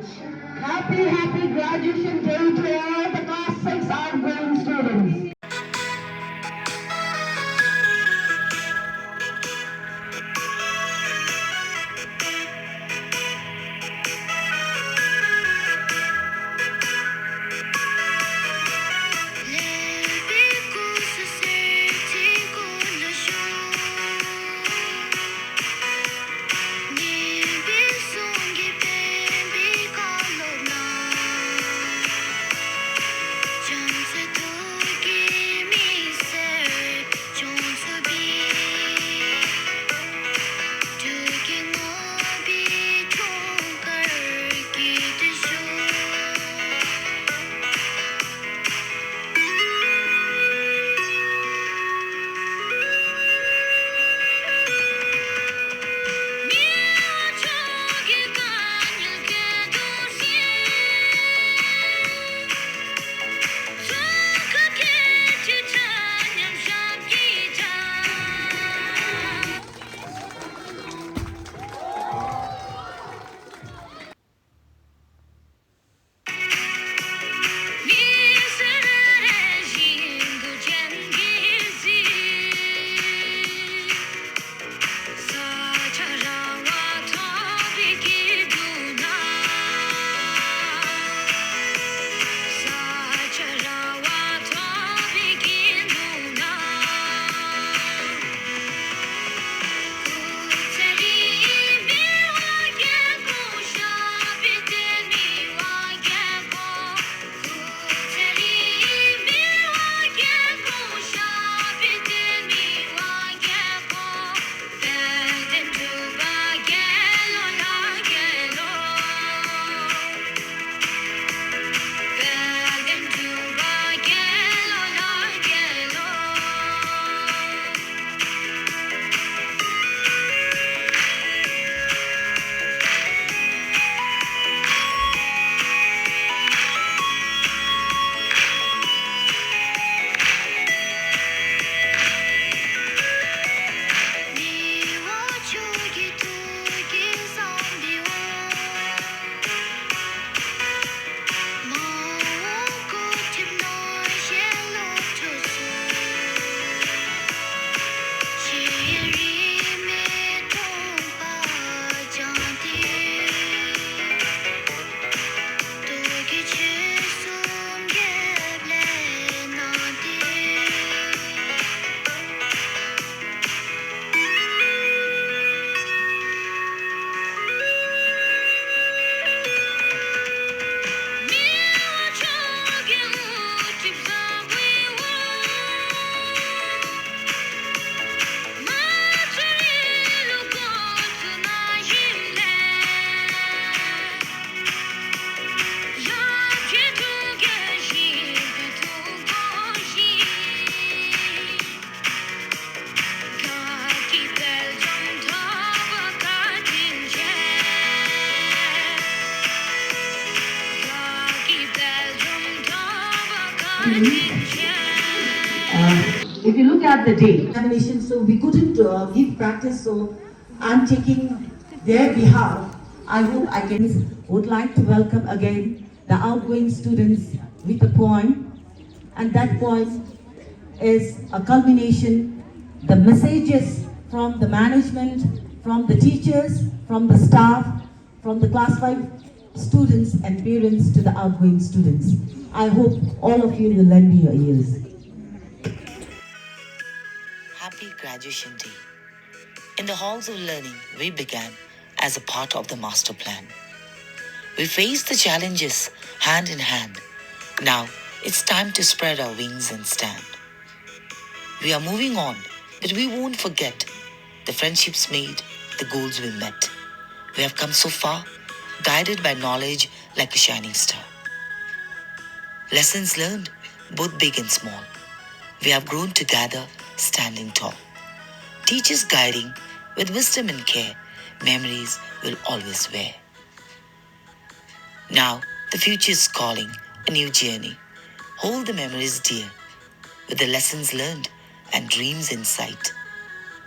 Happy graduation day to all the class 6 outgoing students. If you look at the day, examination, so we couldn't give practice, so I'm taking their behalf. I hope I can would like to welcome again the outgoing students with a poem, and that poem is a culmination, the messages from the management, from the teachers, from the staff, from the class 5 students and parents to the outgoing students. I hope all of you will lend me your ears. Happy Graduation Day. In the halls of learning, we began as a part of the master plan. We faced the challenges hand in hand. Now it's time to spread our wings and stand. We are moving on, but we won't forget the friendships made, the goals we met. We have come so far, guided by knowledge like a shining star. Lessons learned, both big and small. We have grown together, standing tall. Teachers guiding with wisdom and care, memories will always wear. Now, the future is calling, a new journey. Hold the memories dear, with the lessons learned and dreams in sight.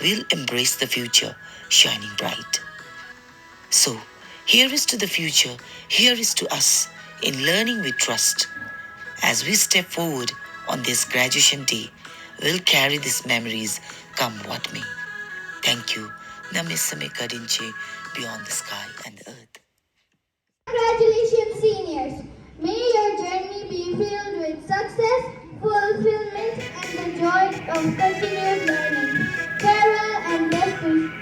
We'll embrace the future, shining bright. So, Here is to the future, here is to us, in learning we trust. As we step forward on this graduation day, we'll carry these memories come what may. Thank you. Namaste Kadinche, beyond the sky and the earth. Congratulations, seniors. May your journey be filled with success, fulfillment, and the joy of continued learning. Farewell and best wishes.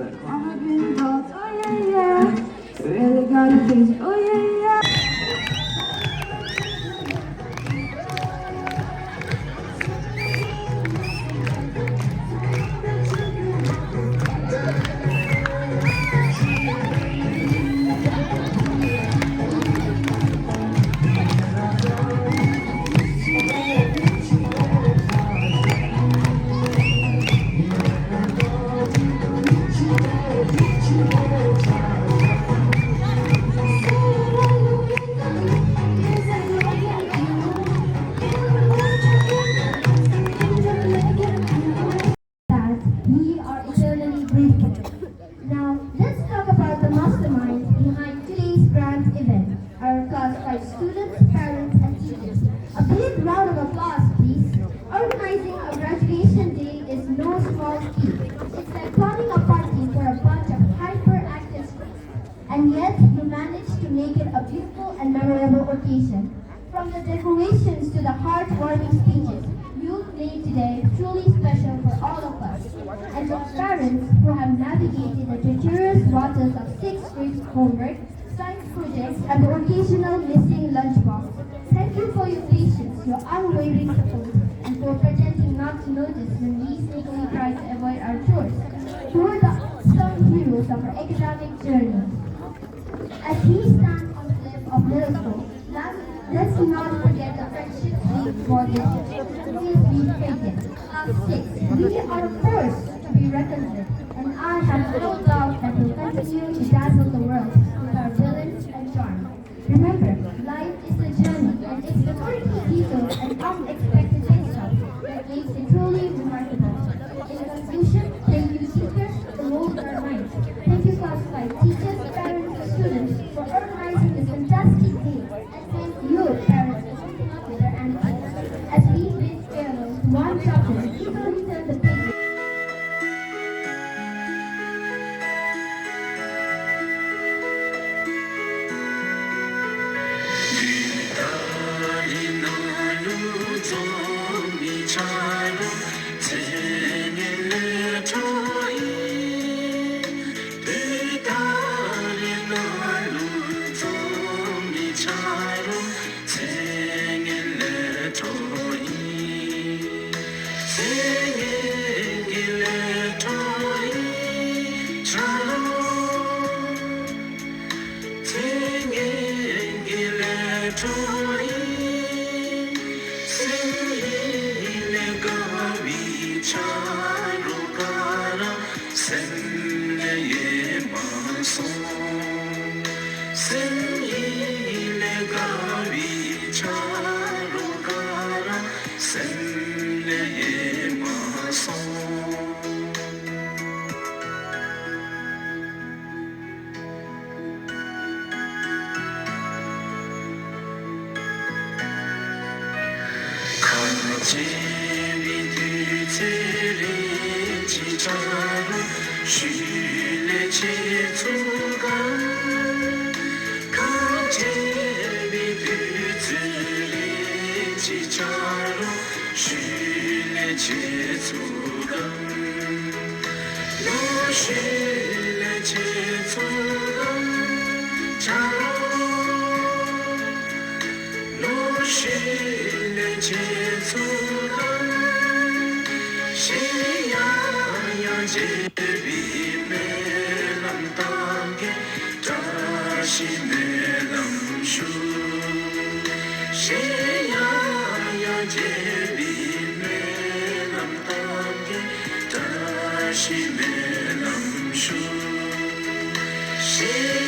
but I've been involved. Oh yeah, yeah. Really gotta change. Oh yeah, yeah. That we are eternally grateful. Now, let's talk about the masterminds behind today's grand event, our class 5 students, parents, and teachers. A big round of applause, please. Organizing a graduation day is no small feat. It's like planning a party for a bunch of hyperactive students. And yet, you managed to make it a beautiful and memorable occasion. From the decorations to the heartwarming speeches, you've made today truly special for all of us. And to our parents who have navigated the treacherous waters of 6th grade homework, science projects, and the occasional missing lunchbox, thank you for your patience, your unwavering support, and for pretending not to notice when we sneakily try to avoid our chores. You are the unsung heroes of our academic journey. As we stand on the cliff of Millstone, let's not forget the friendship we forged, the ways we created. Class 6, we are a force to be reckoned with, and I have no doubt that we'll continue to dazzle the world with our brilliance and charm. Remember, life is a journey, and it's the quirky details and unexpected stuff that makes it truly remarkable. In conclusion, thank you teachers for molding our minds. Thank you class 5 teachers, parents, and students for organizing this fantastic day. And thank you parents for keeping up with our anecdotes. As we bid farewell to one chapter, eagerly turn the page. She